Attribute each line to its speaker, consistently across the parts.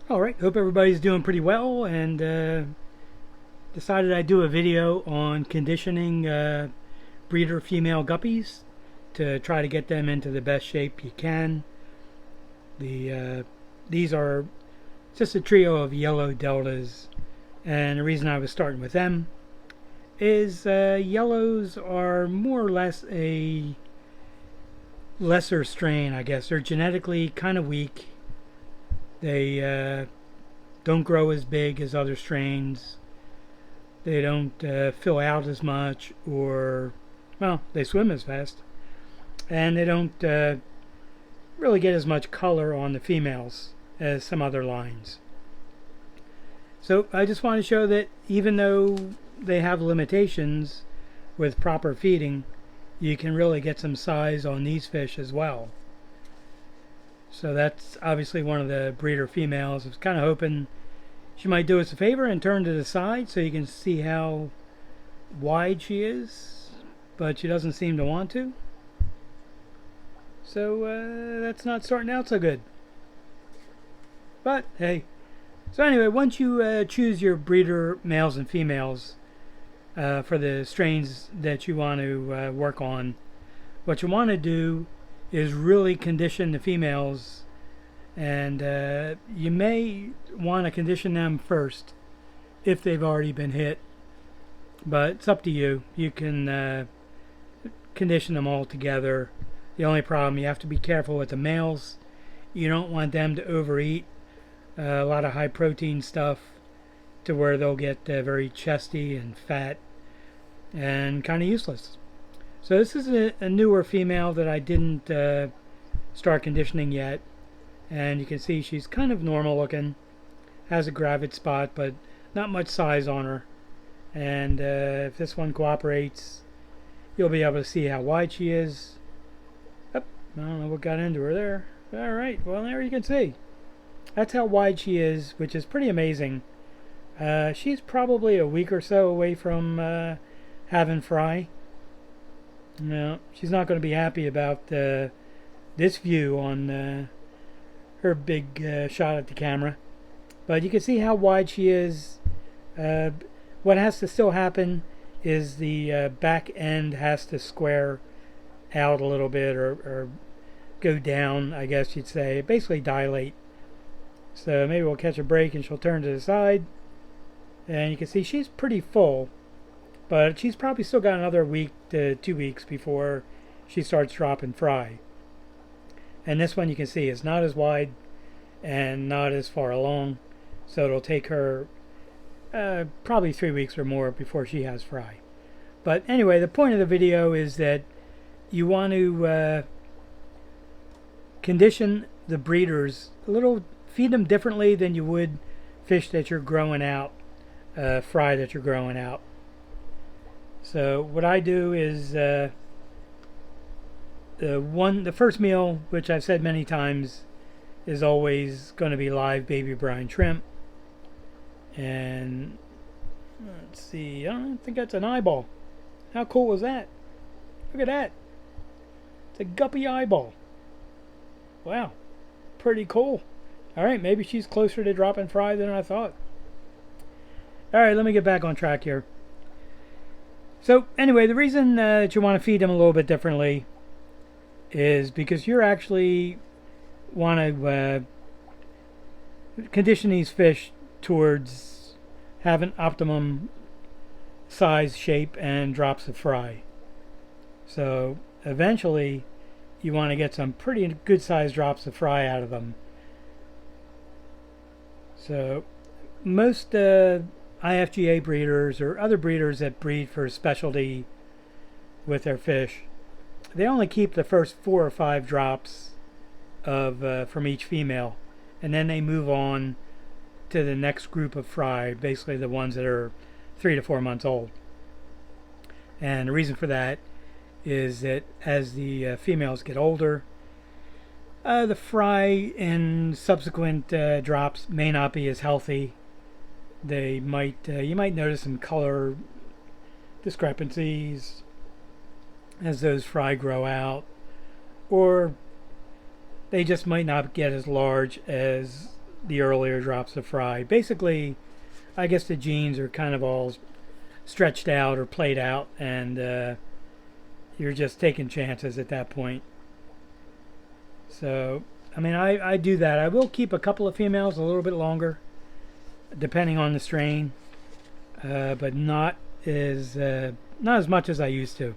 Speaker 1: Alright, hope everybody's doing pretty well, and decided I'd do a video on conditioning breeder female guppies to try to get them into the best shape you can. These are just a trio of yellow deltas, and the reason I was starting with them is yellows are more or less a lesser strain, I guess. They're genetically kind of weak. They don't grow as big as other strains. They don't fill out as much, or, well, they swim as fast. And they don't really get as much color on the females as some other lines. So I just want to show that even though they have limitations with proper feeding, you can really get some size on these fish as well. So that's obviously one of the breeder females. I was kind of hoping she might do us a favor and turn to the side so you can see how wide she is, but she doesn't seem to want to. So that's not starting out so good. But hey. So anyway, once you choose your breeder males and females for the strains that you want to work on, what you want to do is really condition the females, and you may want to condition them first if they've already been hit, but it's up to you. You can condition them all together. The only problem, you have to be careful with the males. You don't want them to overeat a lot of high protein stuff to where they'll get very chesty and fat and kind of useless. So this is a newer female that I didn't start conditioning yet, and you can see she's kind of normal looking, has a gravid spot but not much size on her, and if this one cooperates you'll be able to see how wide she is. Oh, I don't know what got into her there. Alright, well there you can see. That's how wide she is, which is pretty amazing. She's probably a week or so away from having fry. No, she's not going to be happy about this view on her big shot at the camera. But you can see how wide she is. What has to still happen is the back end has to square out a little bit, or go down, I guess you'd say. Basically dilate. So maybe we'll catch a break and she'll turn to the side. And you can see she's pretty full. But she's probably still got another week to 2 weeks before she starts dropping fry. And this one you can see is not as wide and not as far along. So it'll take her probably 3 weeks or more before she has fry. But anyway, the point of the video is that you want to condition the breeders a little, feed them differently than you would fish that you're growing out, fry that you're growing out. So what I do is the first meal, which I've said many times, is always going to be live baby brine shrimp. And let's see, I think that's an eyeball. How cool was that? Look at that. It's a guppy eyeball. Wow, pretty cool. Alright, maybe she's closer to dropping fry than I thought. Alright, let me get back on track here. So anyway, the reason that you want to feed them a little bit differently is because you're actually want to condition these fish towards having optimum size, shape, and drops of fry. So eventually you want to get some pretty good sized drops of fry out of them. So most IFGA breeders or other breeders that breed for specialty with their fish, they only keep the first 4 or 5 drops of from each female, and then they move on to the next group of fry, basically the ones that are 3 to 4 months old. And the reason for that is that as the females get older, the fry in subsequent drops may not be as healthy. They might you might notice some color discrepancies as those fry grow out, or they just might not get as large as the earlier drops of fry. Basically, I guess the genes are kind of all stretched out or played out, and you're just taking chances at that point. So, I mean, I do that. I will keep a couple of females a little bit longer, depending on the strain, but not as much as I used to.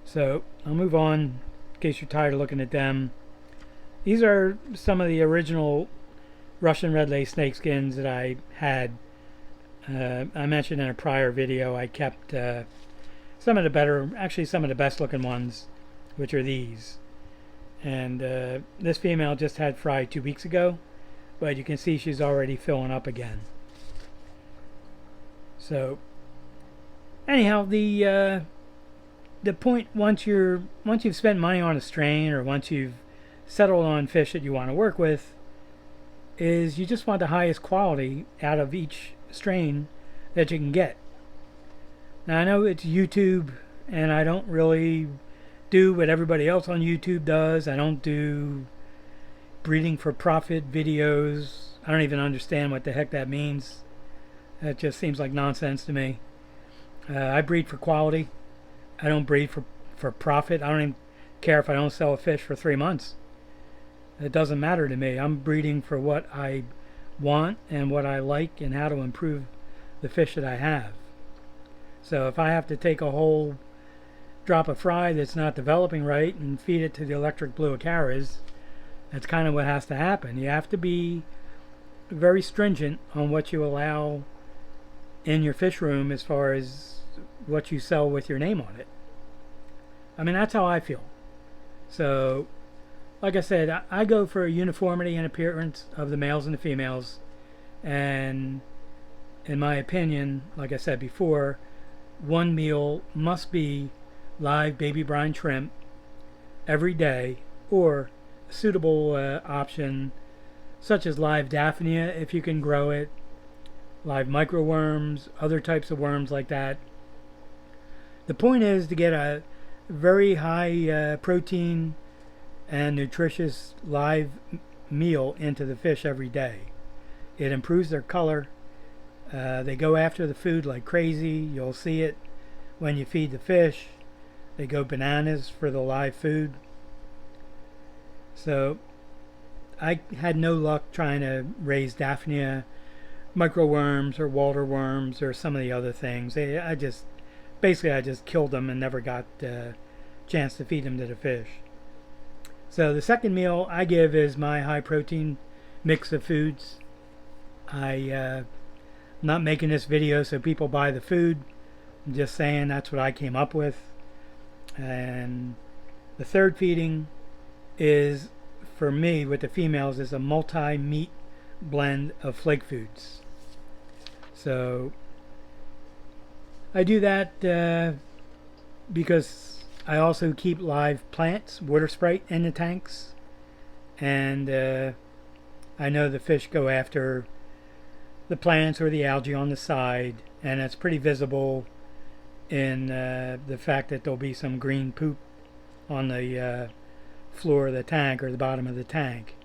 Speaker 1: So I'll move on in case you're tired of looking at them. These are some of the original Russian red lace snakeskins that I had. I mentioned in a prior video I kept some of the best looking ones, which are these. And this female just had fry 2 weeks ago, but you can see she's already filling up again. So anyhow, the point, once you've spent money on a strain, or once you've settled on fish that you want to work with, is you just want the highest quality out of each strain that you can get. Now I know it's YouTube, and I don't really do what everybody else on YouTube does. I don't do breeding for profit videos. I don't even understand what the heck that means. That just seems like nonsense to me. I breed for quality. I don't breed for profit. I don't even care if I don't sell a fish for 3 months. It doesn't matter to me. I'm breeding for what I want and what I like, and how to improve the fish that I have. So if I have to take a whole drop of fry that's not developing right and feed it to the electric blue acaras, that's kind of what has to happen. You have to be very stringent on what you allow in your fish room as far as what you sell with your name on it. I mean, that's how I feel. So like I said, I go for uniformity in appearance of the males and the females, and in my opinion, like I said before, one meal must be live baby brine shrimp every day, or a suitable option such as live daphnia if you can grow it, live microworms, other types of worms like that. The point is to get a very high protein and nutritious live meal into the fish every day. It improves their color. They go after the food like crazy. You'll see it when you feed the fish. They go bananas for the live food. So I had no luck trying to raise daphnia, microworms, or water worms, or some of the other things. I just killed them and never got a chance to feed them to the fish. So the second meal I give is my high protein mix of foods. I'm not making this video so people buy the food. I'm just saying that's what I came up with. And the third feeding is, for me, with the females, is a multi-meat blend of flake foods. So I do that because I also keep live plants, water sprite, in the tanks, and I know the fish go after the plants or the algae on the side, and it's pretty visible in the fact that there'll be some green poop on the floor of the tank or the bottom of the tank.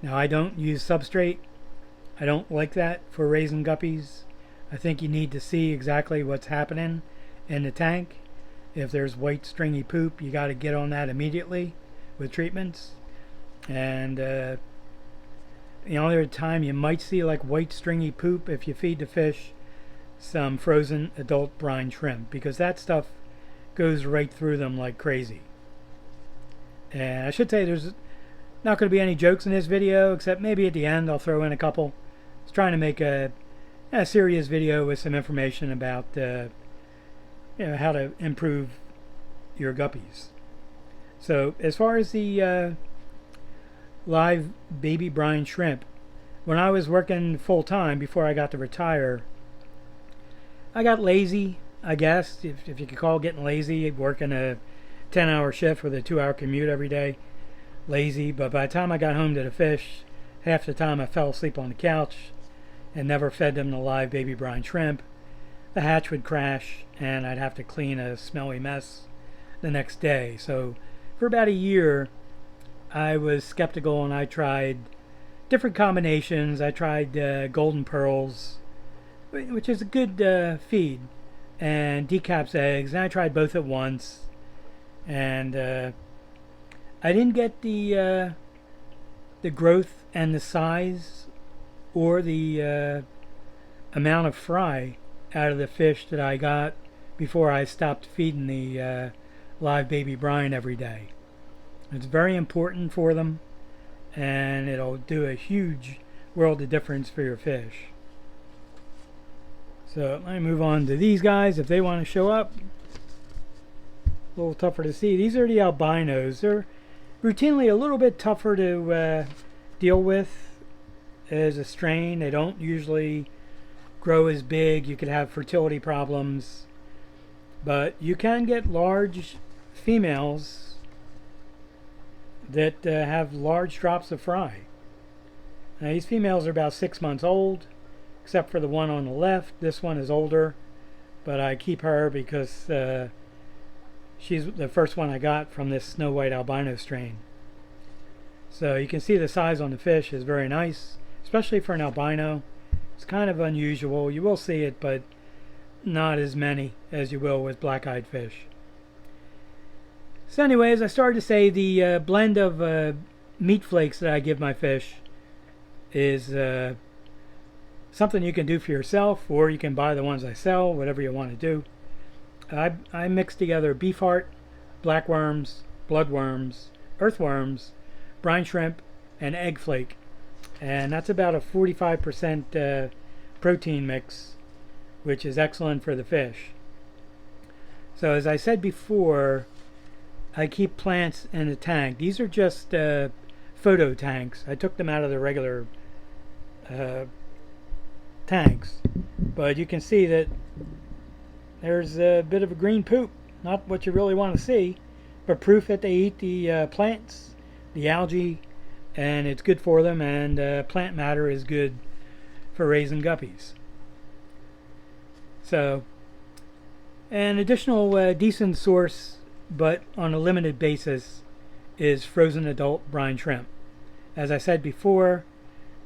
Speaker 1: Now I don't use substrate. I don't like that for raising guppies. I think you need to see exactly what's happening in the tank. If there's white stringy poop, you got to get on that immediately with treatments. And the other time you might see like white stringy poop if you feed the fish some frozen adult brine shrimp, because that stuff goes right through them like crazy. And I should say there's not going to be any jokes in this video, except maybe at the end I'll throw in a couple. I was trying to make a serious video with some information about how to improve your guppies. So as far as the live baby brine shrimp, when I was working full-time before I got to retire, I got lazy, I guess, if you could call getting lazy, working a 10-hour shift with a 2-hour commute every day. Lazy. But by the time I got home to the fish, half the time I fell asleep on the couch and never fed them the live baby brine shrimp. The hatch would crash and I'd have to clean a smelly mess the next day. So for about a year I was skeptical, and I tried different combinations. I tried golden pearls, which is a good feed, and decaps eggs, and I tried both at once, and I didn't get the growth and the size or the amount of fry out of the fish that I got before I stopped feeding the live baby brine every day. It's very important for them, and it'll do a huge world of difference for your fish. So let me move on to these guys if they want to show up. A little tougher to see. These are the albinos. They're routinely a little bit tougher to deal with as a strain. They don't usually grow as big. You could have fertility problems, but you can get large females that have large drops of fry. Now these females are about 6 months old, except for the one on the left. This one is older, but I keep her because she's the first one I got from this snow white albino strain. So you can see the size on the fish is very nice, especially for an albino. It's kind of unusual. You will see it, but not as many as you will with black-eyed fish. So anyways, I started to say the blend of meat flakes that I give my fish is something you can do for yourself, or you can buy the ones I sell, whatever you want to do. I mix together Beefheart, Blackworms, Bloodworms, Earthworms, Brine Shrimp, and Egg Flake. And that's about a 45% protein mix, which is excellent for the fish. So as I said before, I keep plants in a tank. These are just photo tanks. I took them out of the regular tanks, but you can see that there's a bit of a green poop. Not what you really want to see, but proof that they eat the plants, the algae, and it's good for them, and plant matter is good for raising guppies. So an additional decent source, but on a limited basis, is frozen adult brine shrimp. As I said before,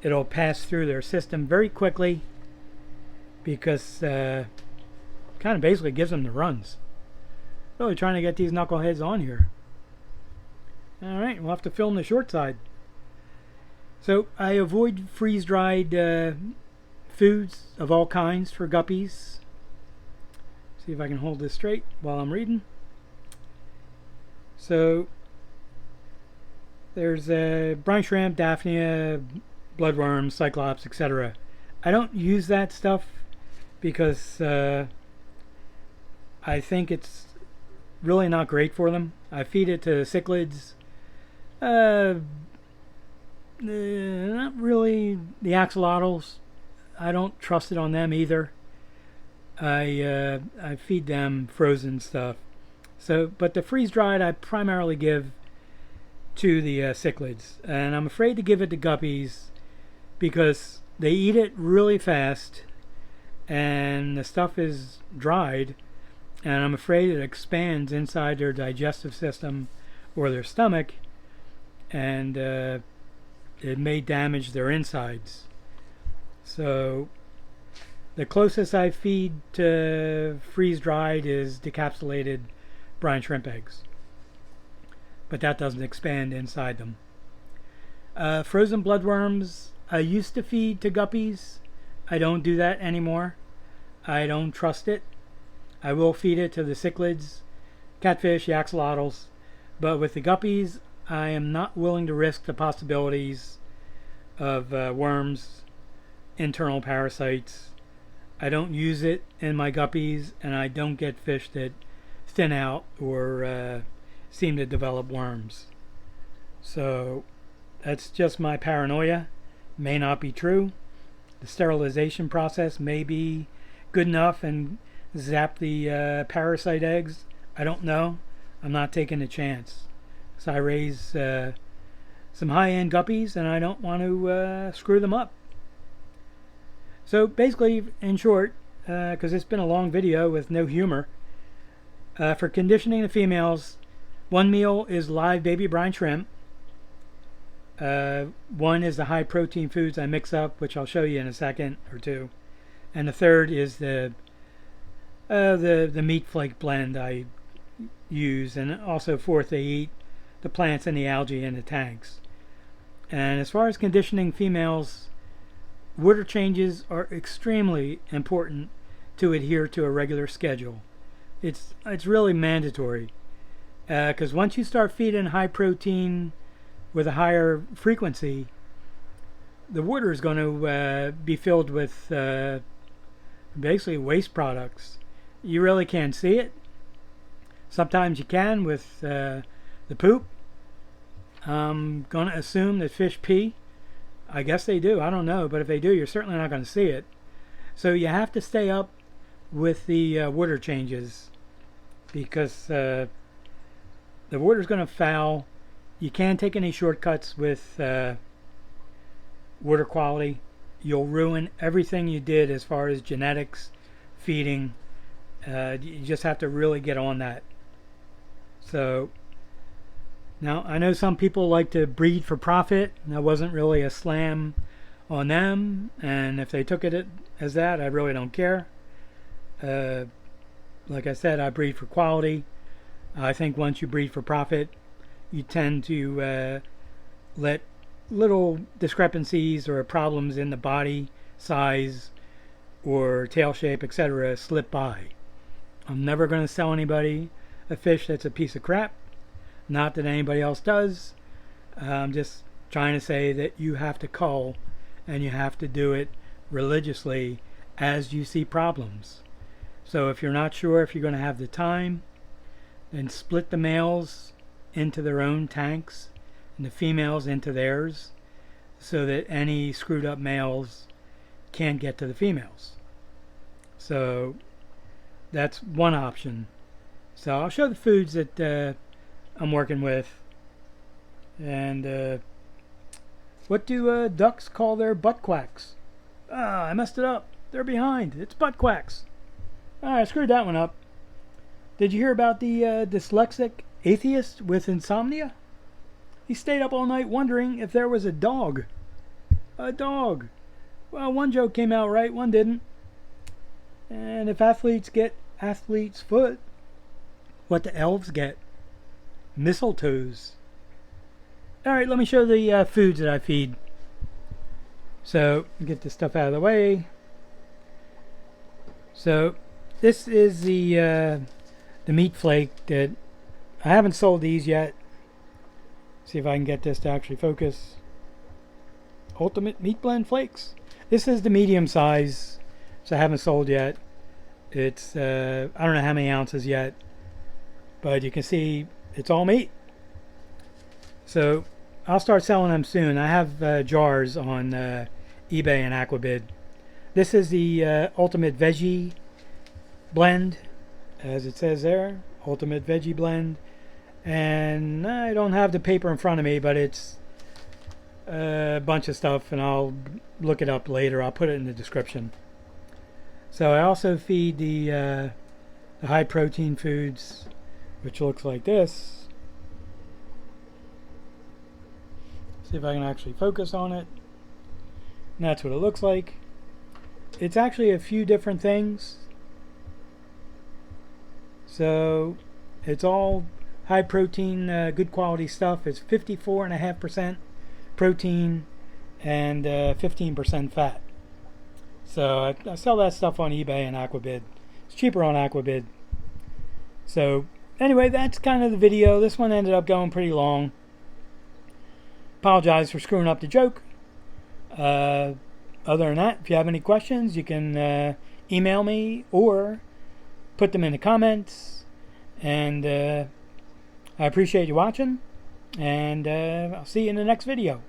Speaker 1: it'll pass through their system very quickly because kind of basically gives them the runs. Really trying to get these knuckleheads on here. Alright, we'll have to film the short side. So I avoid freeze-dried foods of all kinds for guppies. See if I can hold this straight while I'm reading. So there's brine shrimp, daphnia, bloodworms, cyclops, etc. I don't use that stuff because I think it's really not great for them. I feed it to cichlids. Not really the axolotls. I don't trust it on them either. I feed them frozen stuff. So, but the freeze-dried I primarily give to the cichlids, and I'm afraid to give it to guppies because they eat it really fast, and the stuff is dried, and I'm afraid it expands inside their digestive system or their stomach, and it may damage their insides. So the closest I feed to freeze-dried is decapsulated brine shrimp eggs, but that doesn't expand inside them. Frozen bloodworms I used to feed to guppies. I don't do that anymore. I don't trust it. I will feed it to the cichlids, catfish, the axolotls, but with the guppies I am not willing to risk the possibilities of worms, internal parasites. I don't use it in my guppies, and I don't get fish that thin out or seem to develop worms. So that's just my paranoia. May not be true. The sterilization process may be good enough and zap the parasite eggs. I don't know. I'm not taking a chance. So I raise some high-end guppies, and I don't want to screw them up. So basically, in short, because it's been a long video with no humor, for conditioning the females, one meal is live baby brine shrimp, One is the high protein foods I mix up, which I'll show you in a second or two, and the third is the meat flake blend I use, and also fourth, they eat the plants and the algae in the tanks. And as far as conditioning females, water changes are extremely important to adhere to a regular schedule. It's really mandatory, because once you start feeding high protein with a higher frequency, the water is going to be filled with basically waste products. You really can't see it. Sometimes you can with the poop. I'm going to assume that fish pee. I guess they do. I don't know. But if they do, you're certainly not going to see it. So you have to stay up with the water changes, because the water's going to foul. You can't take any shortcuts with water quality. You'll ruin everything you did as far as genetics, feeding. You just have to really get on that. So now I know some people like to breed for profit. That wasn't really a slam on them, and if they took it as that, I really don't care. Like I said, I breed for quality. I think once you breed for profit, you tend to let little discrepancies or problems in the body size or tail shape, etc., slip by. I'm never going to sell anybody a fish that's a piece of crap. Not that anybody else does. I'm just trying to say that you have to cull, and you have to do it religiously as you see problems. So if you're not sure if you're going to have the time, then split the males into their own tanks and the females into theirs, so that any screwed up males can't get to the females. So that's one option. So I'll show the foods that I'm working with. And what do ducks call their butt quacks? Ah, I messed it up. They're behind. It's butt quacks. I screwed that one up. Did you hear about the dyslexic atheist with insomnia? He stayed up all night wondering if there was a dog. A dog. Well, one joke came out right, one didn't. And if athletes get athlete's foot, what the elves get? Mistletoes. Alright, let me show the foods that I feed. So, get this stuff out of the way. So, this is the meat flake that I haven't sold these yet. See if I can get this to actually focus. Ultimate Meat Blend Flakes. This is the medium size, so I haven't sold yet. It's I don't know how many ounces yet, but you can see it's all meat. So I'll start selling them soon. I have jars on eBay and Aquabid. This is the Ultimate Veggie Blend, as it says there. Ultimate Veggie Blend. And I don't have the paper in front of me, but it's a bunch of stuff, and I'll look it up later. I'll put it in the description. So I also feed the high protein foods, which looks like this. See if I can actually focus on it. And that's what it looks like. It's actually a few different things. So it's all high protein, good quality stuff. It's 54.5% protein and 15% fat. So I sell that stuff on eBay and Aquabid. It's cheaper on Aquabid. So anyway, that's kind of the video. This one ended up going pretty long. Apologize for screwing up the joke. Other than that, if you have any questions, you can email me or put them in the comments. And I appreciate you watching, and I'll see you in the next video.